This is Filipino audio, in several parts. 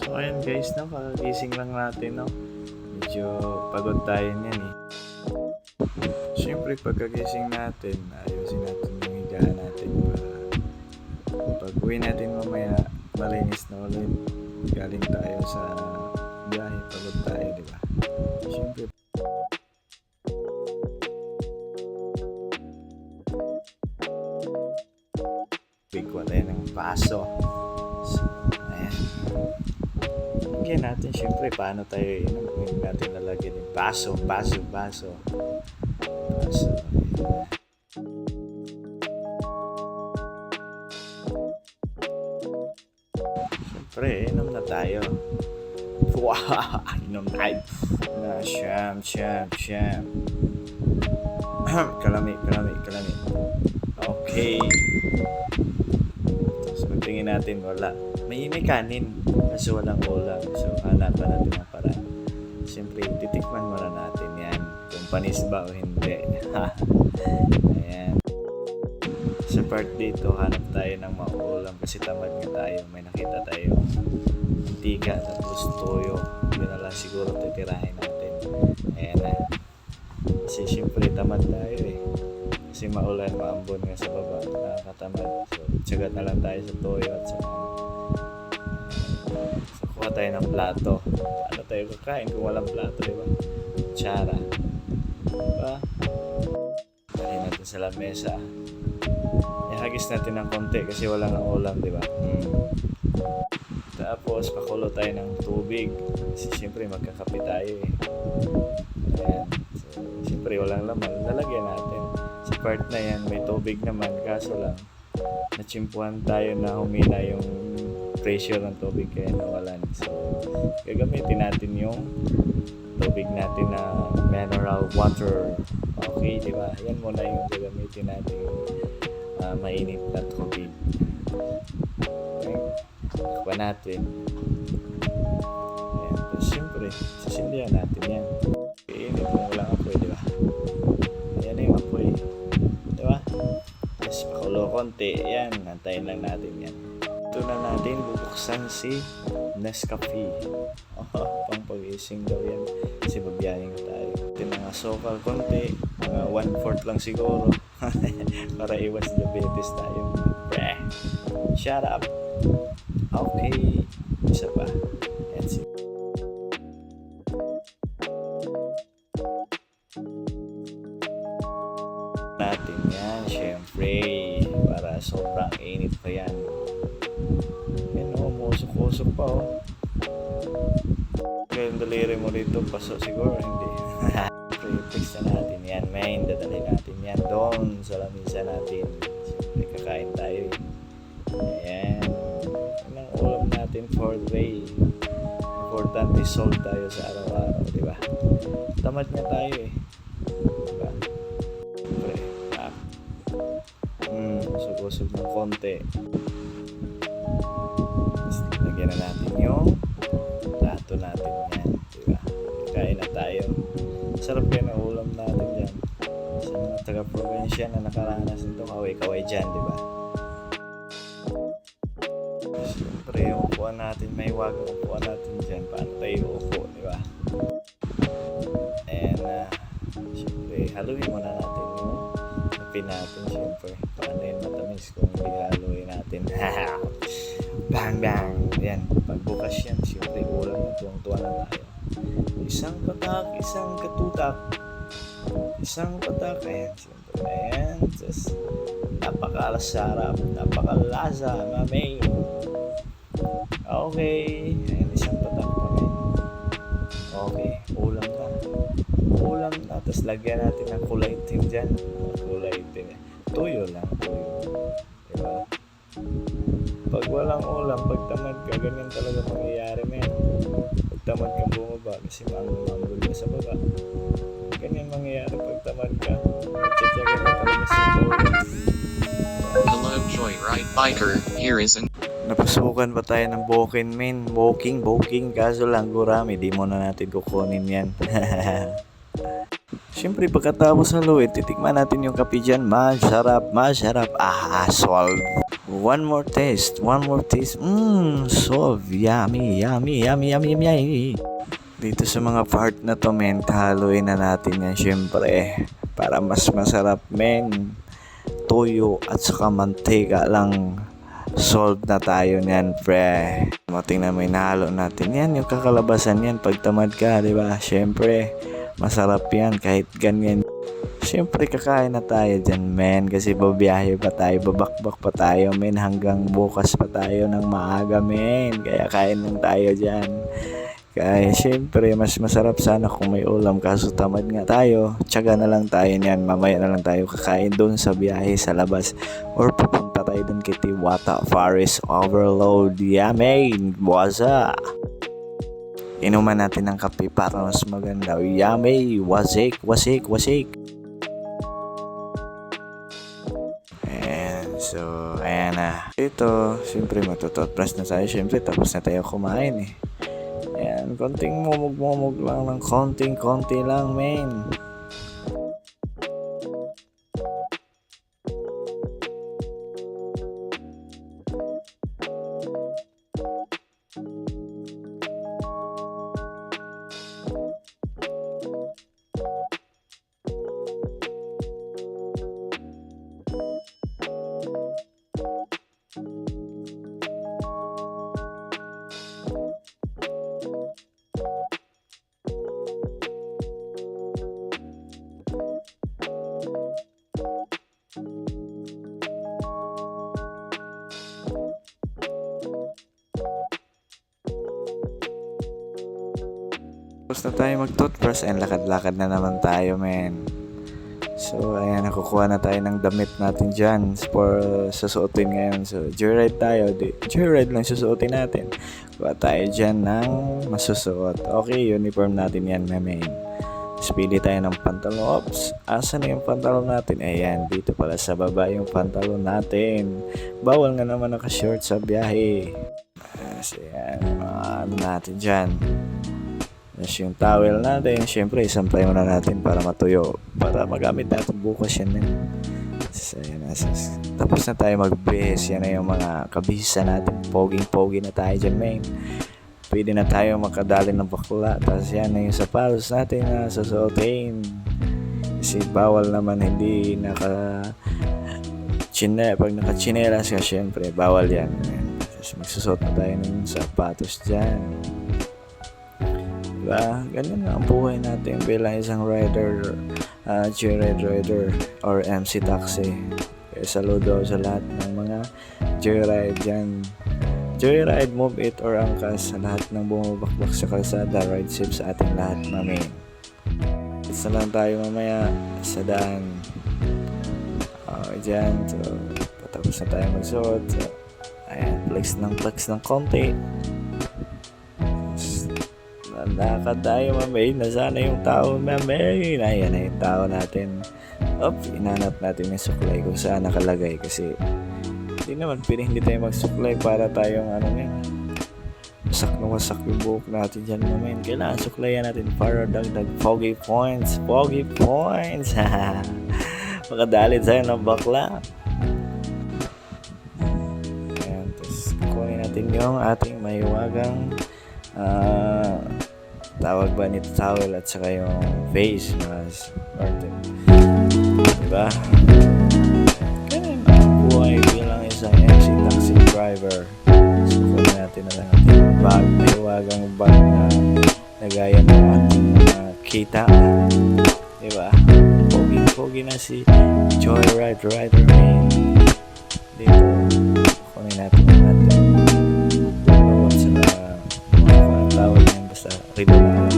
So ayan guys, no, kakagising lang natin, no. Medyo pagod tayo niyan eh. Siyempre pagkagising natin, ayusin natin yung higaan natin para pag uwi natin mamaya, malinis na ulit. Galing tayo sa biyahe, pagod tayo, di ba? Siyempre, bigwa tayo ng baso. So, ayan. Lagyan natin, siyempre, paano tayo inom? Kung natin lalagyan yung baso. So, siyempre, inom na tayo. Wow! Inom tayo. Na, siyam. Kalami. Okay. Tapos pagtingin natin, wala. May kanin. Kasi walang ulam. So, hanapan natin ang paraan. Siyempre, titikman muna natin yan. Kung panis ba o hindi. Ayan. Sa part dito, hanap tayo ng mauulam kasi tamad nga tayo. May nakita tayo mantika tapos toyo. Yun na lang siguro titirahin natin. Ayan na. Kasi siyempre tamad tayo eh. Kasi maulan, maambon nga sa baba. Nakakatamad. So, tsagat na lang tayo sa toyo at sa kuha tayo ng plato. Ano tayo kakain kung walang plato, diba? Kutsara. Diba? Dali natin sa lamesa. Ihagis natin ng konti kasi wala ng ulam, diba? Tapos, pakulo tayo ng tubig. Kasi siyempre, magkakape tayo eh. Ayan. So, siyempre, walang laman. Lalagyan natin. Sa part na yan, may tubig naman. Kaso lang, natsimpuhan tayo na humina yung pressure ng tubig kaya nawalan. So, gagamitin natin yung tubig natin na mineral water. Okay, di ba? Yan muna yung gagamitin natin yung mainit na tubig. Okay. Kuha natin. Ayan. Tapos, siyempre, sisindihan natin yan. Iinit kung walang apoy, di ba? Ayan na yung apoy. Di ba? Tapos, pakulo konti. Ayan, nantayin lang natin yan. Ito na natin bubuksan si Nescafe. Pang pag-ising daw yan. Kasi babiyahin tayo. Ito mga sokal konti. Mga 1/4 lang siguro. Para iwas diabetes tayo. Shut up. Okay. Isa pa. That's it. Natin yan. Siyempre. Para sobrang init pa yan. Yan o, musok-musok pa o. Kaya yung daliri mo dito, paso siguro, hindi. Pre-fix na natin yan, main. Dadali natin yan doon sa lamisa natin. Siyempre, kakain tayo eh. Ayan. Yan ang ulam natin for the way. Importante, solve tayo sa araw-araw, di ba? Tamad nga tayo eh. Diba? Siyempre, usog-usog ng konti. Lagyan na natin yung plato natin yan, diba? Kain na tayo. Sarap kayo ng ulam natin dyan. Sa mga taga-provincia na nakaranas nito, kaway-kaway dyan, diba? Siyempre, yung upuan natin, may wagang upuan natin dyan. Paano tayo upo, diba? And, siyempre, haluin muna natin yung kape natin, siyempre. Paano yung matamis kung hindi haluin natin? Bang! Yan, pagbukas yan, siyempre ulam na tuwang-tuwa na tayo. Isang patak, isang katutak. Isang patak, ayan, siyempre. Ayan, just napakalasarap, napakalasa, mami. Okay, ayan, isang patak pa rin. Okay, ulam na. Ulam na, tapos lagyan natin ng kulay itim dyan. Kulay itim, tuyo lang, tuyo. Diba? Pag walang ulam, pag tamad ka, ganyan talaga mangyayari, men. Pag tamad kang bumaba, kasi manggol ka sa baba. Ganyan mangyayari pag tamad ka. Magtsatsaga ka talaga sa baba. Hello Joyride Biker, here is an Napasukan pa tayo ng booking, men. Booking. Kaso lang, gurami. Di muna natin kukunin yan. Siyempre, pagkatapos haluin, titikman natin yung kape dyan. Masarap, masarap. Solve. One more taste. Solve. Yummy, yummy, yummy, yummy, yummy. Dito sa mga part na to, men, haluin na natin yan, siyempre. Para mas masarap, men. Toyo at saka mantika lang. Solve na tayo niyan, pre. Tingnan mo, inahalo natin. Yan, yung kakalabasan yan. Pag tamad ka, di ba? Siyempre, masarap yan kahit ganyan. Siyempre, kakain na tayo dyan, men. Kasi babiyahe pa tayo, babakbak pa tayo, men. Hanggang bukas pa tayo ng maaga, men. Kaya kain lang tayo dyan. Kaya siyempre, mas masarap sana kung may ulam. Kaso tamad nga tayo. Tiyaga na lang tayo niyan. Mamaya na lang tayo kakain doon sa biyahe sa labas. Or pupunta tayo doon kay Tiwata Forest Overload. Yummy! Waza! Inuman natin ng kape para mas maganda. Yummy! Wasik! Wasik! Wasik! So, ayan na. Ito, siyempre matututbrush na tayo. Siyempre, tapos na tayo kumain eh. Ayan, konting mumug-mumug lang ng konting-konti lang, men. Tapos na tayo mag-toothbrush and lakad-lakad na naman tayo, men. So, ayan, nakukuha na tayo ng damit natin dyan for susuotin ngayon. So, joyride tayo. Joyride lang susuotin natin. Kuha tayo dyan ng masusuot. Okay, uniform natin yan, men. Tapos pili tayo ng pantalon. Oops, asan na yung pantalon natin? Ayan, dito pala sa baba yung pantalon natin. Bawal nga naman naka-short sa biyahe. So, ayan, ano natin dyan. Tapos yung towel natin, syempre isampay muna natin para matuyo. Para magamit natin bukas yan. So, yan, tapos na tayo mag-base. Yan na yung mga kabisa natin. Poging-pogi na tayo dyan, men. Pwede na tayo makadali ng bakla. Tapos yan na yung sapatos natin na susuotin. Kasi bawal naman hindi pag naka-chinelas ka, syempre bawal yan. Tapos magsusuot na tayo ng sapatos dyan. Diba? Ganyan ang buhay natin bilang isang rider, joyride rider or MC taxi. Kaya saludo sa lahat ng mga joyride dyan. Joyride, move it or angkas sa lahat ng bumabakbak sa kalsada. Ride safe sa ating lahat, mami. Isa lang tayo mamaya sa daan. Dyan. So, patapos na tayo magsuot. So, ayan, flex ng konti. Lakad tayo, mamay. Nasana yung tao, mamay. Ayan na yung tao natin. Inanap natin yung suklay kung saan nakalagay. Kasi hindi naman hindi tayo magsuklay para tayong wasak na wasak yung buhok natin dyan, mamay. Kailangan suklayan natin para dagdag foggy points. Foggy points. Makadalit sa'yo ng bakla. Ayan, tapos kunin natin yung ating mahiwagang tawag ba nito, towel at saka yung face mask. Diba? Ganun ang buhay bilang isang MC taxi driver. So, kunin natin na lang ating bag, mahiwagang bag na nagaya ng ating kita. Diba? Pogi na si Joyride Rider, man. Dito, kunin natin ang ating tawag niyan, basta rido na lang.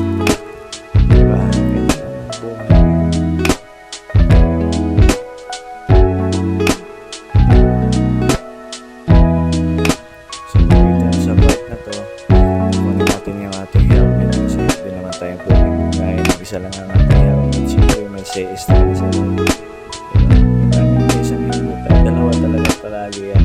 Diba? Ganyan ang buhay. So, dito sa part na to, kunin natin yung ating helmet kasi hindi naman tayong pwedeng ngayon. Isa lang ang ating helmet. Siyempre may CS tayo sa helmet. Diba? Isang helmet. Dalawa talaga palagi yan.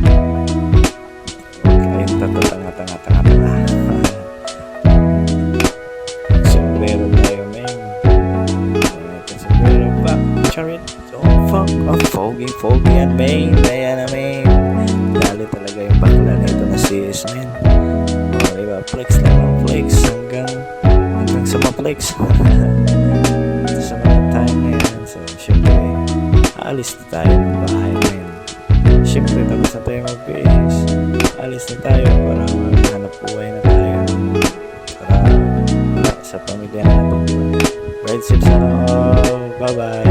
flex lang ng flex hanggang sa ma-flex. Sa mga time na yan. So, syempre, aalis na tayo ng bahay ngayon. Syempre, tapos na tayo mag-PS. Alis na tayo para maghanap buhay na tayo. Para sa pamilya natin. Ride safe sana all. Bye-bye.